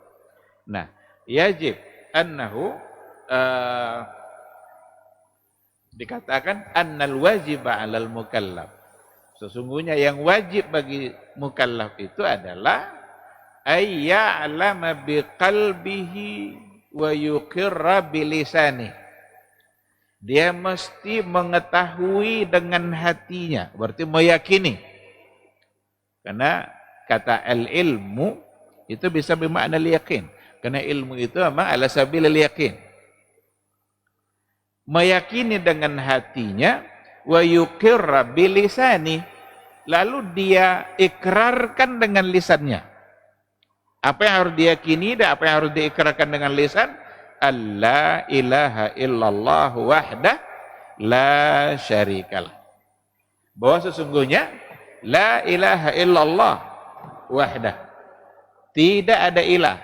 Nah, yajib annahu dikatakan annal wajib 'alal mukallaf. Sesungguhnya yang wajib bagi mukallaf itu adalah ayya'lama biqalbihi wa yuqirra bilisanihi. Dia mesti mengetahui dengan hatinya, berarti meyakini. Karena kata al-ilmu itu bisa bermakna yakin. Karena ilmu itu memang ala sabilil yakin. Meyakini dengan hatinya, wa yuqirra bilisani, lalu dia ikrarkan dengan lisannya. Apa yang harus diyakini dan apa yang harus diikrarkan dengan lisan? Allah ilaha illallah wahdah la syarikalah. Bahwa sesungguhnya la ilaha illallah wahdah, tidak ada ilah,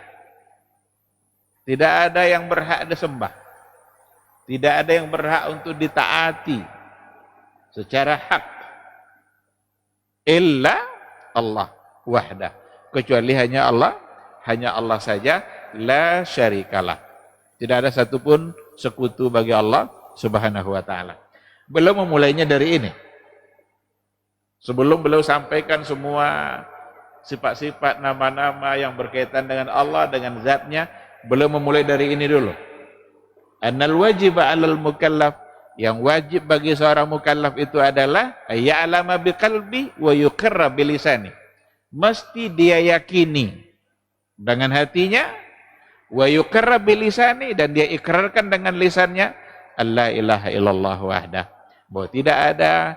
tidak ada yang berhak disembah, tidak ada yang berhak untuk ditaati secara hak illa Allah wahdah, kecuali hanya Allah saja, la syarikalah, tidak ada satupun sekutu bagi Allah Subhanahu wa taala. Beliau memulainya dari ini. Sebelum beliau sampaikan semua sifat-sifat nama-nama yang berkaitan dengan Allah, dengan zatnya, beliau memulai dari ini dulu. Annal wajib 'alal mukallaf, yang wajib bagi seorang mukallaf itu adalah ya'lama biqalbi wa yuqirra bilisani. Mesti dia yakini dengan hatinya, wa yuqirra bilisani, dan dia ikrarkan dengan lisannya, alla ilaha illallah wahdah, bahwa tidak ada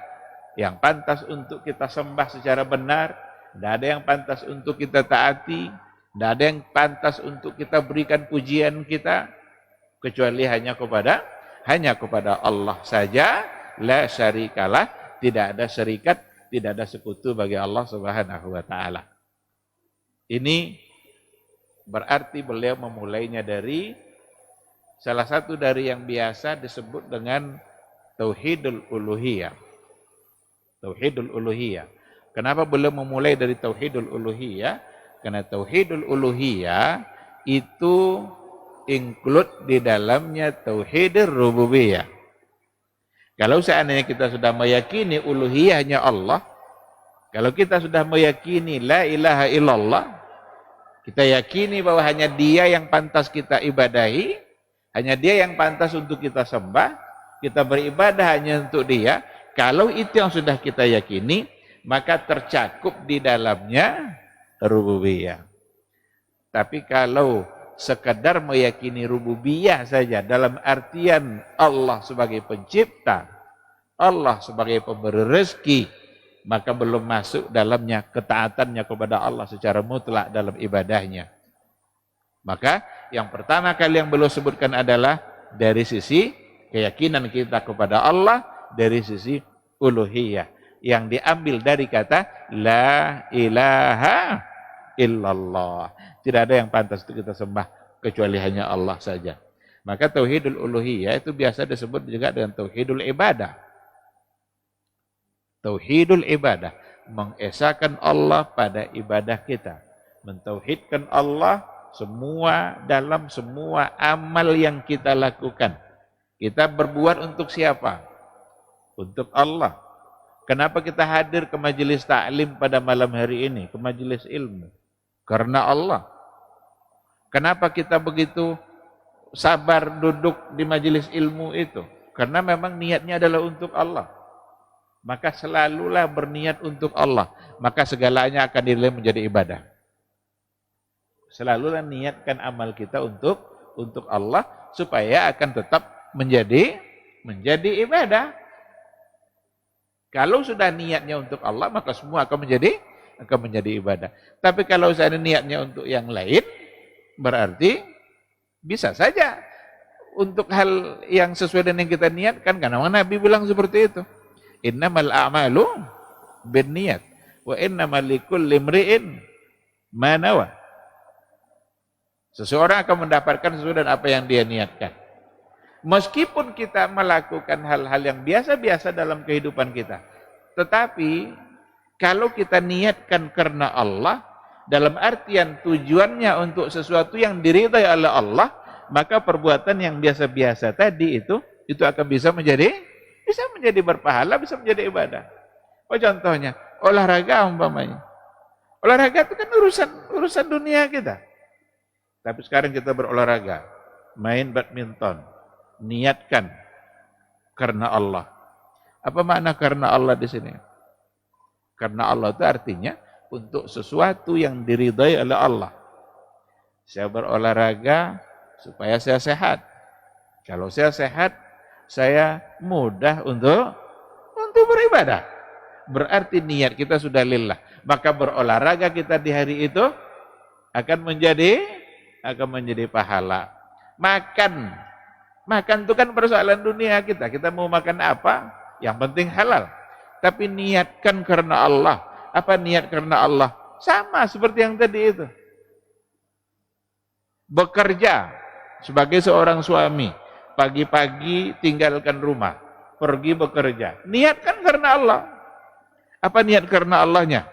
yang pantas untuk kita sembah secara benar, tidak ada yang pantas untuk kita taati, tidak ada yang pantas untuk kita berikan pujian kita, kecuali hanya kepada Allah saja, la syarikalah, tidak ada syarikat, tidak ada sekutu bagi Allah Subhanahu wa taala. Ini berarti beliau memulainya dari salah satu dari yang biasa disebut dengan tauhidul uluhiyah. Tauhidul uluhiyah. Kenapa beliau memulai dari tauhidul uluhiyah? Karena tauhidul uluhiyah itu include di dalamnya tauhidur rububiyah. Kalau seandainya kita sudah meyakini uluhiyahnya Allah, kalau kita sudah meyakini la ilaha illallah, kita yakini bahwa hanya Dia yang pantas kita ibadahi, hanya Dia yang pantas untuk kita sembah, kita beribadah hanya untuk Dia. Kalau itu yang sudah kita yakini, maka tercakup di dalamnya rububiyah. Tapi kalau sekadar meyakini rububiyah saja dalam artian Allah sebagai pencipta, Allah sebagai pemberi rezeki, maka belum masuk dalamnya ketaatannya kepada Allah secara mutlak dalam ibadahnya. Maka yang pertama kali yang beliau sebutkan adalah dari sisi keyakinan kita kepada Allah, dari sisi uluhiyah yang diambil dari kata la ilaha illallah. Tidak ada yang pantas untuk kita sembah kecuali hanya Allah saja. Maka tauhidul uluhiyah itu biasa disebut juga dengan tauhidul ibadah. Tauhidul ibadah, mengesahkan Allah pada ibadah kita, mentauhidkan Allah dalam semua amal yang kita lakukan. Kita berbuat untuk siapa? Untuk Allah. Kenapa kita hadir ke majelis taklim pada malam hari ini, ke majelis ilmu? Karena Allah. Kenapa kita begitu sabar duduk di majelis ilmu itu? Karena memang niatnya adalah untuk Allah. Maka selalulah berniat untuk Allah, maka segalanya akan dinilai menjadi ibadah. Selalulah niatkan amal kita untuk Allah supaya akan tetap menjadi ibadah. Kalau sudah niatnya untuk Allah, maka semua akan menjadi ibadah. Tapi kalau saya niatnya untuk yang lain, berarti bisa saja untuk hal yang sesuai dengan yang kita niatkan, karena Nabi bilang seperti itu. Innamal a'malu binniyat wa innamal likulli imri'in ma nawa. Seseorang akan mendapatkan sesuai dengan apa yang dia niatkan. Meskipun kita melakukan hal-hal yang biasa-biasa dalam kehidupan kita, tetapi kalau kita niatkan karena Allah, dalam artian tujuannya untuk sesuatu yang diridhai oleh Allah, maka perbuatan yang biasa-biasa tadi itu akan bisa menjadi berpahala, bisa menjadi ibadah. Oh, contohnya olahraga umpamanya. Olahraga itu kan urusan dunia kita. Tapi sekarang kita berolahraga, main badminton, niatkan karena Allah. Apa makna karena Allah di sini? Karena Allah itu artinya untuk sesuatu yang diridhai oleh Allah. Saya berolahraga supaya saya sehat. Kalau saya sehat, saya mudah untuk beribadah. Berarti niat kita sudah lillah. Maka berolahraga kita di hari itu akan menjadi pahala. Makan itu kan persoalan dunia kita. Kita mau makan apa? Yang penting halal. Tapi niatkan karena Allah. Apa niat karena Allah? Sama seperti yang tadi itu. Bekerja sebagai seorang suami. Pagi-pagi tinggalkan rumah, pergi bekerja. Niatkan karena Allah. Apa niat karena Allahnya?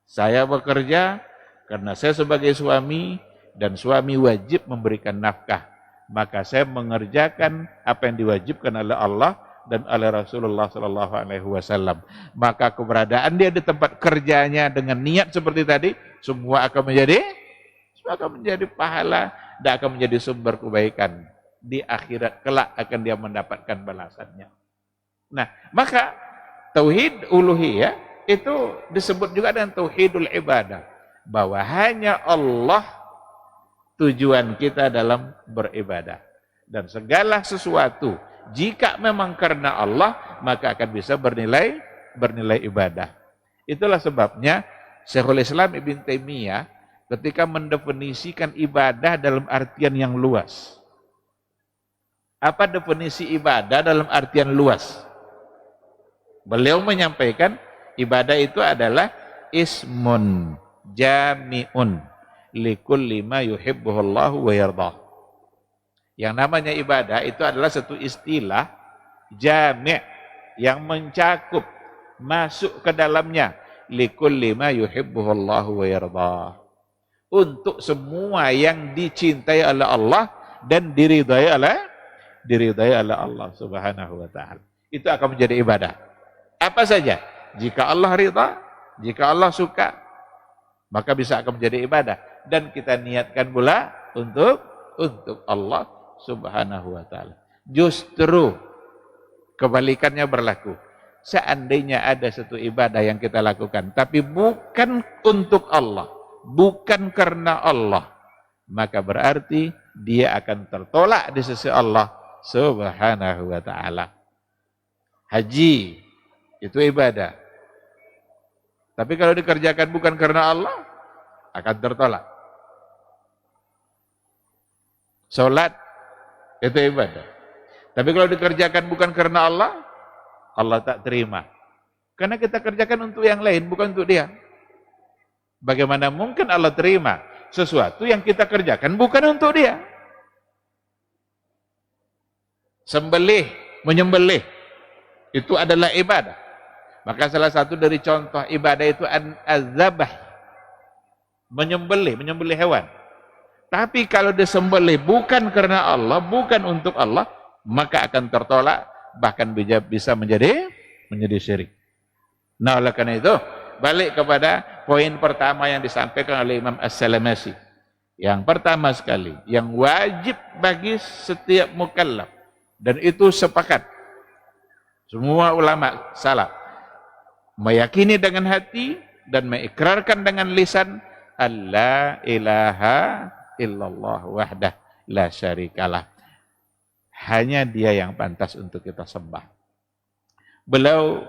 Saya bekerja karena saya sebagai suami dan suami wajib memberikan nafkah. Maka saya mengerjakan apa yang diwajibkan oleh Allah dan oleh Rasulullah SAW. Maka keberadaan dia di tempat kerjanya dengan niat seperti tadi, semua akan menjadi pahala dan akan menjadi sumber kebaikan. Di akhirat kelak akan dia mendapatkan balasannya. Nah, maka tauhid uluhiyah itu disebut juga dengan tauhidul ibadah, bahwa hanya Allah tujuan kita dalam beribadah, dan segala sesuatu jika memang karena Allah maka akan bisa bernilai ibadah. Itulah sebabnya Syekhul Islam Ibn Taimiyah ketika mendefinisikan ibadah dalam artian yang luas. Apa definisi ibadah dalam artian luas? Beliau menyampaikan ibadah itu adalah ismun jami'un likulli ma yuhibbuhullahu wa yardah. Yang namanya ibadah itu adalah satu istilah jami' yang mencakup, masuk ke dalamnya likulli ma yuhibbuhullahu wa yardah. Untuk semua yang dicintai oleh Allah dan diridhai oleh Allah Subhanahu wa taala. Itu akan menjadi ibadah. Apa saja? Jika Allah ridha, jika Allah suka, maka bisa akan menjadi ibadah, dan kita niatkan pula untuk Allah Subhanahu wa taala. Justru kebalikannya berlaku. seandainya ada satu ibadah yang kita lakukan, tapi bukan untuk Allah, bukan karena Allah, maka berarti dia akan tertolak di sisi Allah Subhanahu wa ta'ala. Haji itu ibadah, tapi kalau dikerjakan bukan karena Allah, akan tertolak. Salat itu ibadah, tapi kalau dikerjakan bukan karena Allah, Allah tak terima. Karena kita kerjakan untuk yang lain, bukan untuk dia. Bagaimana mungkin Allah terima sesuatu yang kita kerjakan bukan untuk dia? Sembelih, menyembelih, itu adalah ibadah. Maka salah satu dari contoh ibadah itu az-zabah, menyembelih hewan. Tapi kalau disembelih bukan karena Allah, bukan untuk Allah, maka akan tertolak, bahkan bisa menjadi syirik. Nah, oleh karena itu, balik kepada poin pertama yang disampaikan oleh Imam As-Salamasi. Yang pertama sekali, yang wajib bagi setiap mukallaf, dan itu sepakat semua ulama salaf, meyakini dengan hati dan mengikrarkan dengan lisan, alla ilaha illallah wahdah la syarikalah. Hanya dia yang pantas untuk kita sembah. Beliau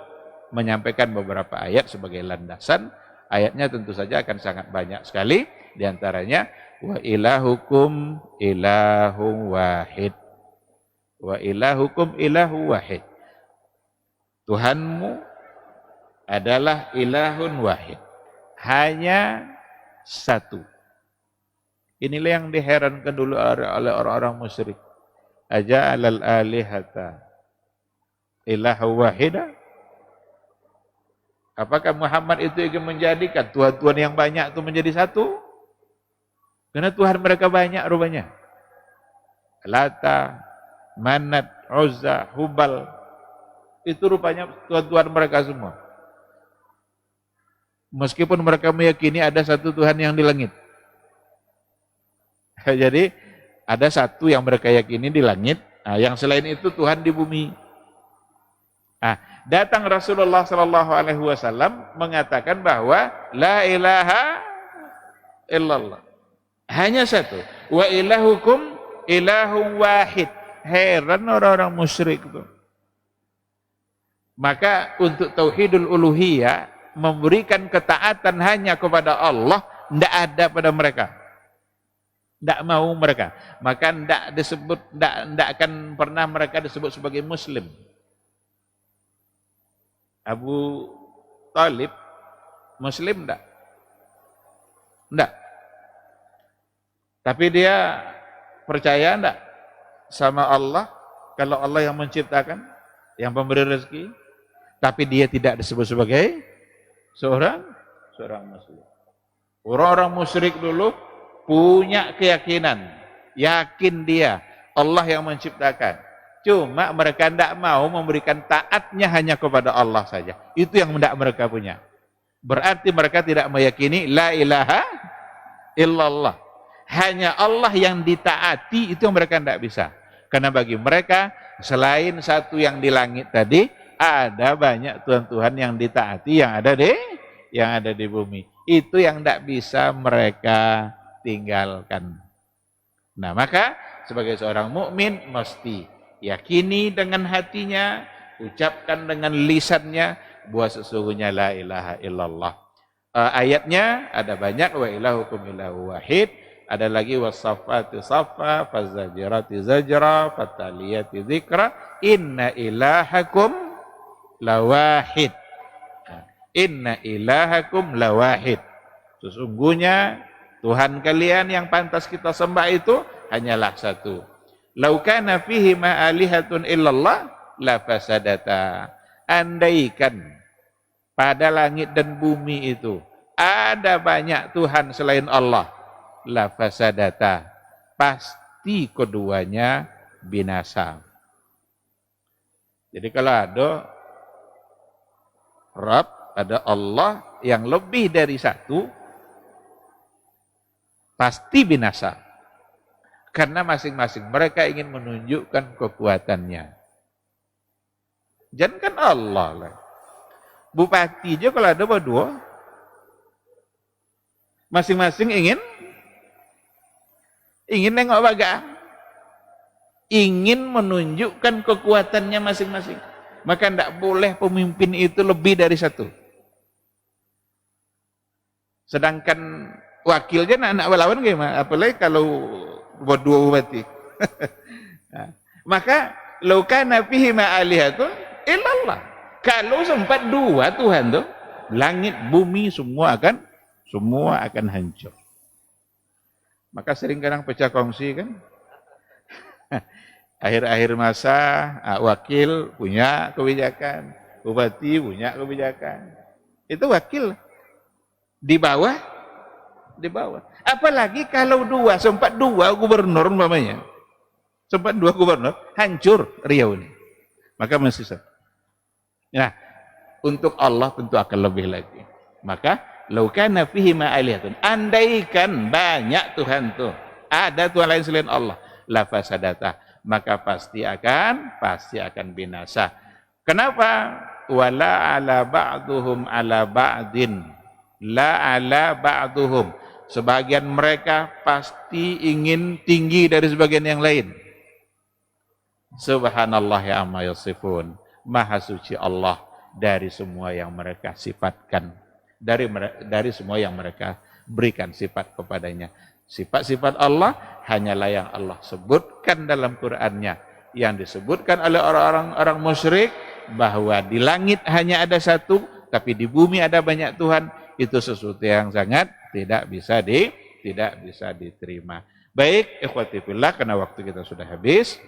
menyampaikan beberapa ayat sebagai landasan. Ayatnya tentu saja akan sangat banyak sekali. Di antaranya, wa ilahukum ilahun wahid. Wa ilahukum ilahu wahid. Tuhanmu adalah ilahun wahid. Hanya satu. Inilah yang diherankan dulu oleh orang-orang musyrik. Aja'alal alihata ilahu wahida. Apakah Muhammad itu ingin menjadikan Tuhan-Tuhan yang banyak itu menjadi satu? Karena Tuhan mereka banyak rupanya. Lata, Manat, Uzza, Hubal. Itu rupanya Tuhan-Tuhan mereka semua. Meskipun mereka meyakini ada satu Tuhan yang di langit. Jadi ada satu yang mereka yakini di langit, yang selain itu Tuhan di bumi. Datang Rasulullah Sallallahu Alaihi Wasallam mengatakan bahwa la ilaha illallah, hanya satu. Wa ilahukum ilahun wahid. Heran orang-orang musyrik itu. Maka untuk tauhidul uluhiyah, memberikan ketaatan hanya kepada Allah, tidak ada pada mereka. Tidak mau mereka, maka tidak akan pernah mereka disebut sebagai Muslim. Abu Talib Muslim tidak? Tidak. Tapi dia percaya tidak sama Allah, kalau Allah yang menciptakan, yang pemberi rezeki, tapi dia tidak disebut sebagai seorang Muslim. Orang-orang musyrik dulu punya keyakinan, yakin dia Allah yang menciptakan. Cuma mereka tidak mau memberikan taatnya hanya kepada Allah saja. Itu yang tidak mereka punya. Berarti mereka tidak meyakini la ilaha illallah. Hanya Allah yang ditaati, itu yang mereka tidak bisa. Karena bagi mereka, selain satu yang di langit tadi, ada banyak Tuhan-Tuhan yang ditaati yang ada di bumi. Itu yang tidak bisa mereka tinggalkan. Nah, maka sebagai seorang mukmin mesti yakini dengan hatinya, ucapkan dengan lisannya bahwa sesungguhnya la ilaha illallah. Ayatnya ada banyak, wa ilahukum ilahu wahid, ada lagi wasaffati saffa, fazajirati zajra, fataliyati dzikra, inna ilahakum lawahid. Inna ilahakum lawahid. Sesungguhnya Tuhan kalian yang pantas kita sembah itu hanyalah satu. Lau kana fihi ma alihatun illallah la fasadata. Andaikan pada langit dan bumi itu ada banyak Tuhan selain Allah, la fasadata, pasti keduanya binasa. Jadi kalau ada Rabb, ada Allah yang lebih dari satu, pasti binasa. Karena masing-masing mereka ingin menunjukkan kekuatannya. Jangankan Allah lah. Bupati aja kalau ada berdua, masing-masing ingin nengok baga, ingin menunjukkan kekuatannya masing-masing. Maka tidak boleh pemimpin itu lebih dari satu. Sedangkan wakilnya anak lawan gimana? Apalagi kalau berdua bupati. Nah, maka laukana fihi ma'alihatun illallah. Kalau sempat dua Tuhan tuh, langit bumi semua akan hancur. Maka sering kadang pecah kongsi kan. Akhir-akhir masa wakil punya kebijakan, bupati punya kebijakan. Itu wakil di bawah. Apalagi kalau sempat dua gubernur umpamanya. Sempat dua gubernur, hancur Riau ini. Maka mesti satu. Nah, untuk Allah tentu akan lebih lagi. Maka laukana fihi ma'alihatun, andaikan banyak Tuhan tuh, ada Tuhan lain selain Allah, la fasadata, maka pasti akan binasa. Kenapa? Wala ala ba'duhum ala ba'din, la ala ba'duhum. Sebagian mereka pasti ingin tinggi dari sebagian yang lain. Subhanallah ya amma yasifun. Maha suci Allah dari semua yang mereka sifatkan, dari semua yang mereka berikan sifat kepadanya. Sifat-sifat Allah hanyalah yang Allah sebutkan dalam Qur'annya, yang disebutkan oleh orang-orang musyrik bahwa di langit hanya ada satu, tapi di bumi ada banyak Tuhan. Itu sesuatu yang sangat tidak bisa diterima. Baik, ikhwati fillah, karena waktu kita sudah habis.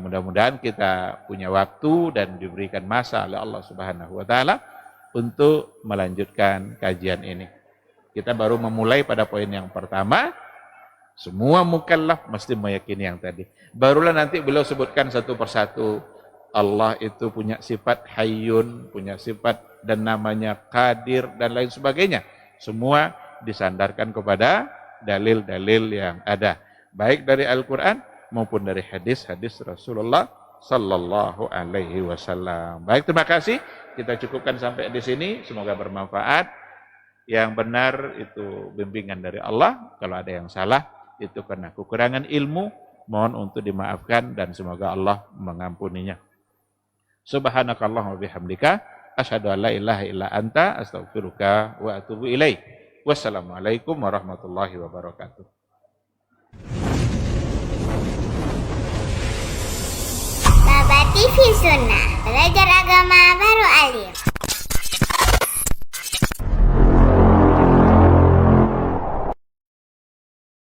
Mudah-mudahan kita punya waktu dan diberikan masa oleh Allah Subhanahu wa taala untuk melanjutkan kajian ini. Kita baru memulai pada poin yang pertama. Semua mukallaf mesti meyakini yang tadi. Barulah nanti beliau sebutkan satu persatu. Allah itu punya sifat hayyun, punya sifat dan namanya qadir dan lain sebagainya. Semua disandarkan kepada dalil-dalil yang ada, baik dari Al-Qur'an maupun dari hadis-hadis Rasulullah sallallahu alaihi wasallam. Baik, terima kasih. Kita cukupkan sampai di sini. Semoga bermanfaat. Yang benar itu bimbingan dari Allah. Kalau ada yang salah itu karena kekurangan ilmu, mohon untuk dimaafkan dan semoga Allah mengampuninya. Subhanakallahumma bihamdika asyhadu an la ilaha illa anta astaghfiruka wa atubu ilaik. Wassalamualaikum warahmatullahi wabarakatuh. Baba TV Sunnah.